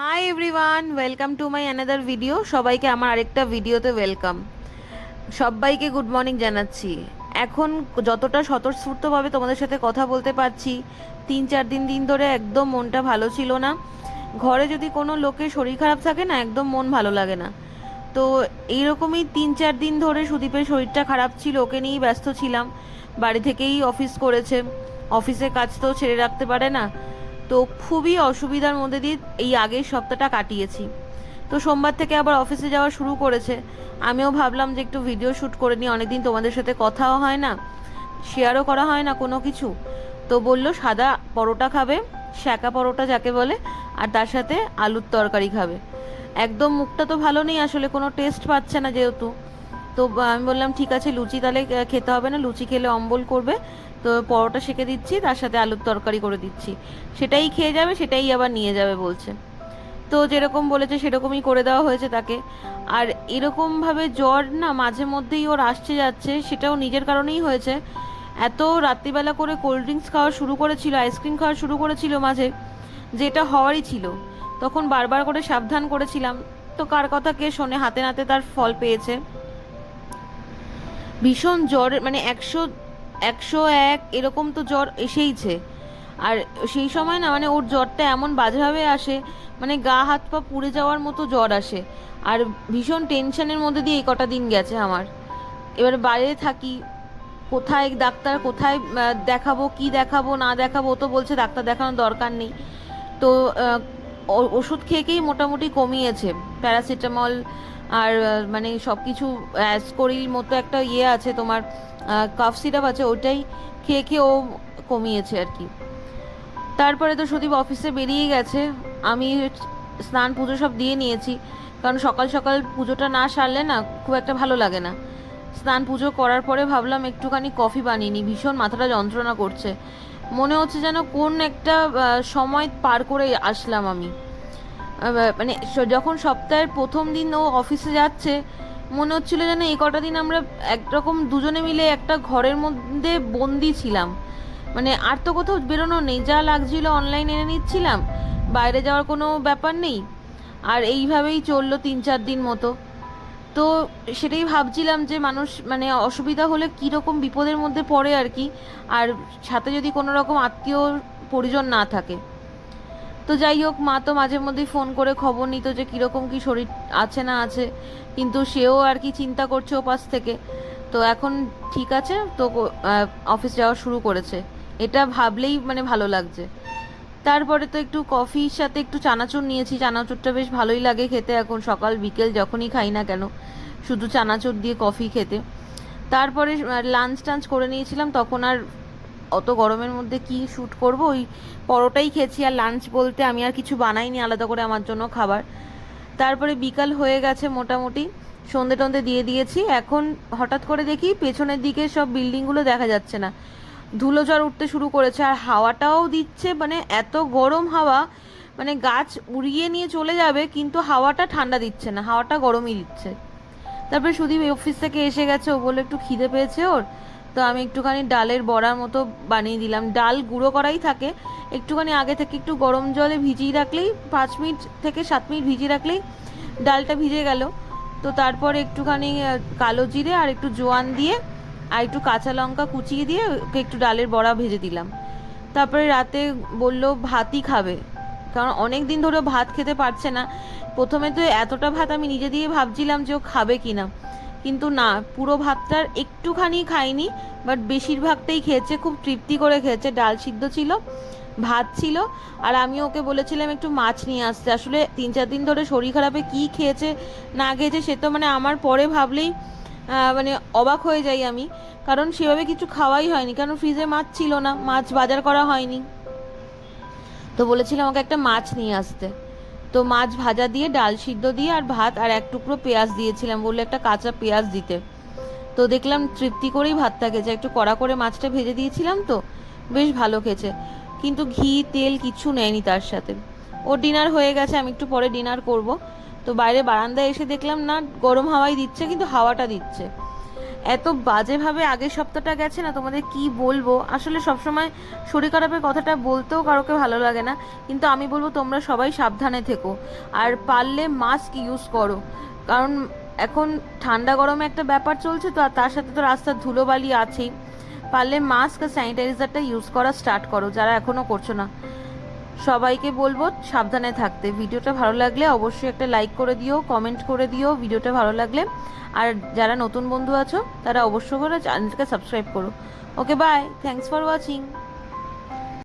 Hi everyone, welcome to my another video. সবাইকে আমার আরেকটা ভিডিওতে ওয়েলকাম। সবাইকে গুড মর্নিং জানাচ্ছি। এখন যতটা স্বতঃস্ফূর্তভাবে তোমাদের সাথে কথা বলতে পারছি, 3-4 দিন ধরে একদম মনটা ভালো ছিল না। ঘরে যদি কোনো লোকের শরীর খারাপ থাকে না, একদম মন ভালো লাগে না। তো এইরকমই 3-4 দিন ধরে সুদীপের শরীরটা খারাপ ছিল, ওকে নিয়েই ব্যস্ত ছিলাম। বাড়ি থেকেই অফিস করেছে, অফিসের কাজ তো ছেড়ে রাখতে পারে না। তো খুবই অসুবিধার মধ্যে দিয়ে এই আগের সপ্তাহটা কাটিয়েছি। তো সোমবার থেকে আবার অফিসে যাওয়া শুরু করেছে। আমিও ভাবলাম যে একটু ভিডিও শ্যুট করে নিই, অনেকদিন তোমাদের সাথে কথাও হয় না, শেয়ারও করা হয় না কোনো কিছু। তো বলল সাদা পরোটা খাবে, শ্যাকা পরোটা যাকে বলে, আর তার সাথে আলুর তরকারি খাবে। একদম মুখটা তো ভালো নেই আসলে, কোনো টেস্ট পাচ্ছে না যেহেতু। তো আমি বললাম ঠিক আছে, লুচি তাহলে খেতে হবে না, লুচি খেলে অম্বল করবে। তো পরোটা সেঁকে দিচ্ছি, তার সাথে আলুর তরকারি করে দিচ্ছি, সেটাই খেয়ে যাবে, সেটাই আবার নিয়ে যাবে বলছে। তো যেরকম বলেছে সেরকমই করে দেওয়া হয়েছে তাকে। আর এরকমভাবে জ্বর না মাঝে মধ্যেই ওর আসছে যাচ্ছে, সেটাও নিজের কারণেই হয়েছে। এত রাত্রিবেলা করে কোল্ড ড্রিঙ্কস খাওয়া শুরু করেছিল, আইসক্রিম খাওয়া শুরু করেছিল মাঝে, যেটা হওয়ারই ছিল। তখন বারবার করে সাবধান করেছিলাম, তো কার কথা কে শোনে, হাতে নাতে তার ফল পেয়েছে। ভীষণ জ্বর, মানে 100, 101 এরকম তো জ্বর এসেইছে। আর সেই সময় না, মানে ওর জ্বরটা এমন বাজেভাবে আসে, মানে গা হাত পা পুড়ে যাওয়ার মতো জ্বর আসে। আর ভীষণ টেনশনের মধ্যে দিয়ে এই কটা দিন গেছে আমার। এবার বাইরে থাকি, কোথায় ডাক্তার, কোথায় দেখাবো, কি দেখাবো না দেখাবো, ও তো বলছে ডাক্তার দেখানোর দরকার নেই। তো ওষুধ খেয়ে খেয়েই মোটামুটি কমিয়েছে, প্যারাসিটামল আর মানে সব কিছু অ্যাসকোরিল মতো একটা ইয়ে আছে তোমার, কাফ সিরাপ আছে, ওইটাই খেয়ে খেয়ে ও কমিয়েছে আর কি। তারপরে তো সুদীপ অফিসে বেরিয়ে গেছে। আমি স্নান পুজো সব দিয়ে নিয়েছি, কারণ সকাল সকাল পুজোটা না সারলে না খুব একটা ভালো লাগে না। স্নান পুজো করার পরে ভাবলাম একটুখানি কফি বানিয়ে নিই, ভীষণ মাথাটা যন্ত্রণা করছে। মনে হচ্ছে যেন কোন একটা সময় পার করে আসলাম আমি। মানে যখন সপ্তাহের প্রথম দিন ও অফিসে যাচ্ছে, মনে হচ্ছিল যেন এই কটা দিন আমরা একরকম দুজনে মিলে একটা ঘরের মধ্যে বন্দি ছিলাম। মানে আর তো কোথাও বেরোনো নেই, যা লাগছিল অনলাইন এনে নিচ্ছিলাম, বাইরে যাওয়ার কোনো ব্যাপার নেই। আর এইভাবেই চললো 3-4 দিন মতো। তো সেটাই ভাবছিলাম যে মানুষ মানে অসুবিধা হলে কীরকম বিপদের মধ্যে পড়ে আর কি। আর সাথে যদি কোনো রকম আত্মীয় পরিজন না থাকে। তো যাই হোক, মা তো মাঝে মধ্যেই ফোন করে খবর নিত যে কীরকম কী শরীর আছে না আছে, কিন্তু সেও আর কি চিন্তা করছে ও পাশ থেকে। তো এখন ঠিক আছে, তো অফিস যাওয়া শুরু করেছে, এটা ভাবলেই মানে ভালো লাগছে। তারপরে তো একটু কফির সাথে একটু চানাচুর নিয়েছি, চানাচুরটা বেশ ভালোই লাগে খেতে, এখন সকাল বিকেল যখনই খাই না কেন শুধু চানাচুর দিয়ে কফি খেতে। তারপরে লাঞ্চ টাঞ্চ করে নিয়েছিলাম, তখন আর অত গরমের মধ্যে কি শ্যুট করব, ওই পরোটাই খেয়েছি। আর লাঞ্চ বলতে আমি আর কিছু বানাইনি আলাদা করে আমার জন্য খাবার। তারপরে বিকাল হয়ে গেছে মোটামুটি, সন্ধে টন্ধে দিয়ে দিয়েছি। এখন হঠাৎ করে দেখি পেছনের দিকে সব বিল্ডিংগুলো দেখা যাচ্ছে না, ধুলো ঝড় উঠতে শুরু করেছে। আর হাওয়াটাও দিচ্ছে, মানে এত গরম হাওয়া, মানে গাছ উড়িয়ে নিয়ে চলে যাবে কিন্তু হাওয়াটা ঠান্ডা দিচ্ছে না, হাওয়াটা গরমই দিচ্ছে। তারপরে সুদীপ অফিস থেকে এসে গেছে, ও বলে একটু খিদে পেয়েছে ওর। তো আমি একটুখানি ডালের বড়ার মতো বানিয়ে দিলাম। ডাল গুঁড়ো করাই থাকে, একটুখানি আগে থেকে একটু গরম জলে ভিজিয়ে রাখলেই 5 মিনিট থেকে 7 মিনিট ভিজিয়ে রাখলেই ডালটা ভিজে গেল। তো তারপর একটুখানি কালো জিরে আর একটু জোয়ান দিয়ে আর একটু কাঁচা লঙ্কা কুচিয়ে দিয়ে ওকে একটু ডালের বড়া ভেজে দিলাম। তারপরে রাতে বলল ভাতই খাবে, কারণ অনেক দিন ধরে ভাত খেতে পারছে না। প্রথমে তো এতটা ভাত আমি নিজে দিয়ে ভাবছিলাম যে ও খাবে কি না, কিন্তু না, পুরো ভাতটার একটুখানি খায়নি, বাট বেশিরভাগটাই খেয়েছে, খুব তৃপ্তি করে খেয়েছে। ডাল সিদ্ধ ছিল, ভাত ছিল, আর আমি ওকে বলেছিলাম একটু মাছ নিয়ে আসতে। আসলে 3-4 দিন ধরে শরীর খারাপে কি খেয়েছে না খেয়েছে সে তো মানে আমার পরে ভাবলেই মানে অবাক হয়ে যাই আমি। কারণ সেভাবে কিছু খাওয়াই হয়নি, কারণ ফ্রিজে মাছ ছিল না, মাছ বাজার করা হয়নি। তো বলেছিলাম আমাকে একটা মাছ নিয়ে আসতে। তো মাছ ভাজা দিয়ে, ডাল সিদ্ধ দিয়ে আর ভাত আর এক টুকরো পেঁয়াজ দিয়েছিলাম, বললে একটা কাঁচা পেঁয়াজ দিতে। তো দেখলাম তৃপ্তি করেই ভাতটা খেয়েছে, একটু কড়া করে মাছটা ভেজে দিয়েছিলাম তো বেশ ভালো খেয়েছে। কিন্তু ঘি তেল কিছু নেয়নি তার সাথে। ওর ডিনার হয়ে গেছে, আমি একটু পরে ডিনার করব। তো বাইরে বারান্দায় এসে দেখলাম না গরম হাওয়াই দিচ্ছে, কিন্তু হাওয়াটা দিচ্ছে। এত বাজেভাবে আগের সপ্তাহটা গেছে না, তোমাদের কি বলবো। আসলে সবসময় শরীর খারাপের কথাটা বলতেও কারোকে ভালো লাগে না, কিন্তু আমি বলবো তোমরা সবাই সাবধানে থেকো, আর পারলে মাস্ক ইউজ করো। কারণ এখন ঠান্ডা গরমে একটা ব্যাপার চলছে তো, আর তার সাথে তো রাস্তার ধুলোবালি আছেই। পারলে মাস্ক আর স্যানিটাইজারটা ইউজ করা স্টার্ট করো, যারা এখনো করছো না। সবাইকে বলবো সাবধানে থাকতে। ভিডিওটা ভালো লাগলে অবশ্যই একটা লাইক করে দিও, কমেন্ট করে দিও ভিডিওটা ভালো লাগলে। আর যারা নতুন বন্ধু আছো তারা অবশ্যই করে চ্যানেলটাকে সাবস্ক্রাইব করো। ওকে, বাই, থ্যাঙ্কস ফর ওয়াচিং।